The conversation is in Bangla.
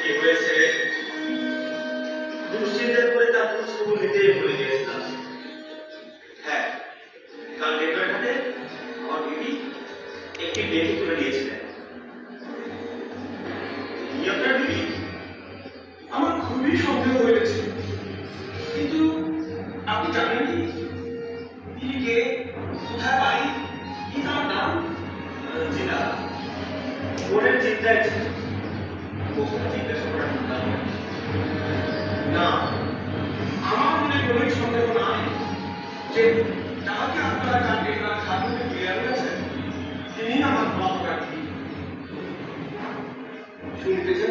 কি হয়েছে? দুশ্চিন্তা করে তার খোঁজখবর নিতেই ভুলে গিয়েছিলাম। হ্যাঁ, কাল ডেটওয়ের হাতে আমার দিদি একটি বেটি তুলে নিয়েছিলেন। আপনার দিদি? আমার খুবই সন্দেহ হয়েছে, কিন্তু আপনি জানেন কি দিদিকে কোথায় পাই, কি তার নাম? জি না, মনের চিন্তায় জিজ্ঞাসা করার না। আমার মনে কোনোই সন্দেহ নাই যে যাকে আপনারা কালকে খাদ্যকে ফিরে আনতেছেন তিনি আমার প্রার্থী। শুনতেছেন